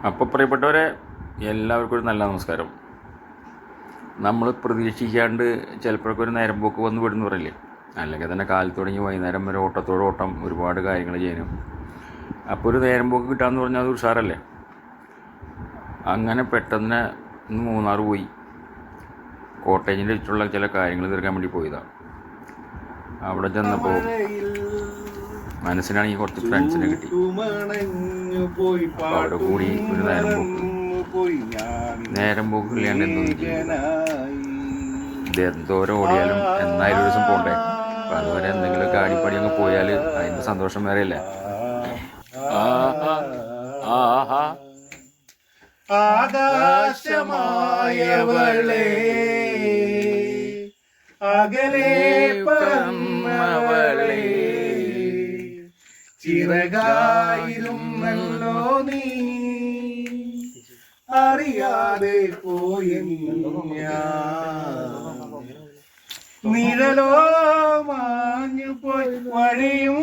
അപ്പോൾ പ്രിയപ്പെട്ടവരെ, എല്ലാവർക്കും ഒരു നല്ല നമസ്കാരം. നമ്മൾ പ്രതീക്ഷിക്കാണ്ട് ചിലപ്പോഴൊക്കെ ഒരു നേരം പോക്ക് വന്ന് വിടുന്നു പറയില്ലേ, അല്ലെങ്കിൽ തന്നെ കാലത്ത് തുടങ്ങി വൈകുന്നേരം വരെ ഓട്ടം ഒരുപാട് കാര്യങ്ങൾ ചെയ്യണം. അപ്പോൾ ഒരു നേരം പോക്ക് കിട്ടാമെന്ന് പറഞ്ഞാൽ അത് ഉഷാറല്ലേ. അങ്ങനെ പെട്ടെന്ന് ഇന്ന് മൂന്നാർ പോയി കോട്ടേജിൻ്റെ ചുറ്റുള്ള ചില കാര്യങ്ങൾ തീർക്കാൻ വേണ്ടി പോയതാണ്. അവിടെ ചെന്നപ്പോൾ മനസ്സിനാണെങ്കിൽ കുറച്ച് ഫ്രണ്ട്സിനെ കിട്ടി. അപ്പോൾ അവിടെ കൂടി ഒരു നേരം പോക്ക് ഇല്ലാണ്ട് എന്തോരം ഓടിയാലും എന്നായാലും ഒരു ദിവസം പോകണ്ടേ. അപ്പം അതുവരെ എന്തെങ്കിലും കാടിപ്പടി അങ്ങ് പോയാൽ അതിൻ്റെ സന്തോഷം വേറെയല്ലേ. ആകാശമായവളെ അകലെ പറന്നവളെ ചിറകായിരുന്നല്ലോ നീ അറിയാതെ പോയെന്നു നിഴലോ മാഞ്ഞു പോയി വഴിയും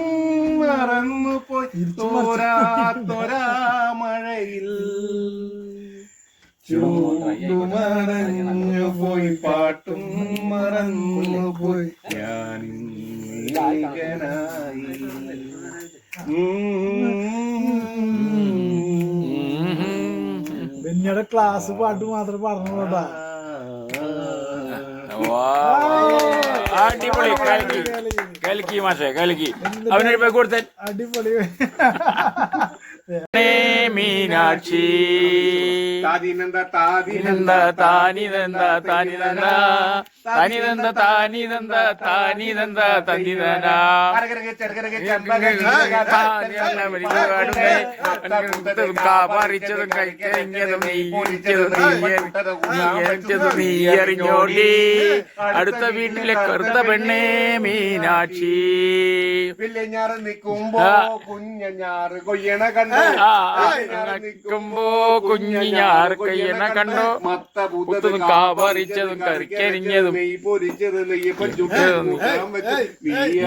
മറന്നു പോയി തോരാ മഴയിൽ ചൂടുമറഞ്ഞു പോയി പാട്ടും മറന്നു പോയി ഞാനിങ്ങനായി. ബെന്നിയുടെ ക്ലാസ് പാട്ട് മാത്രം പറഞ്ഞോട്ടാ. അടിപൊളി, കലക്കി മാഷേ, കലക്കി. അവനൊരു പോയി കൊടുത്തേ. അടിപൊളി. മീനാക്ഷി താനിനന്ദ പറിച്ചതും കഴിച്ചതും നീ അറിഞ്ഞോടി അടുത്ത വീട്ടിലെ കറുത്ത പെണ്ണേ മീനാക്ഷി. ഞാറ് നിൽക്കുമ്പോ കുഞ്ഞാറ് കൊയ്യണ കണ്ടോ, നിൽക്കുമ്പോ കുഞ്ഞാറ് കൊയ്യണ കണ്ടോ, മുത്തതും കാപറിച്ചതും കറിക്കരിഞ്ഞതും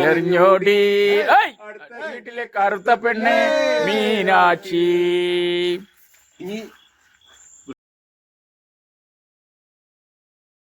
എറിഞ്ഞോടി വീട്ടിലെ കറുത്ത പെണ്ണെ മീനാക്ഷി.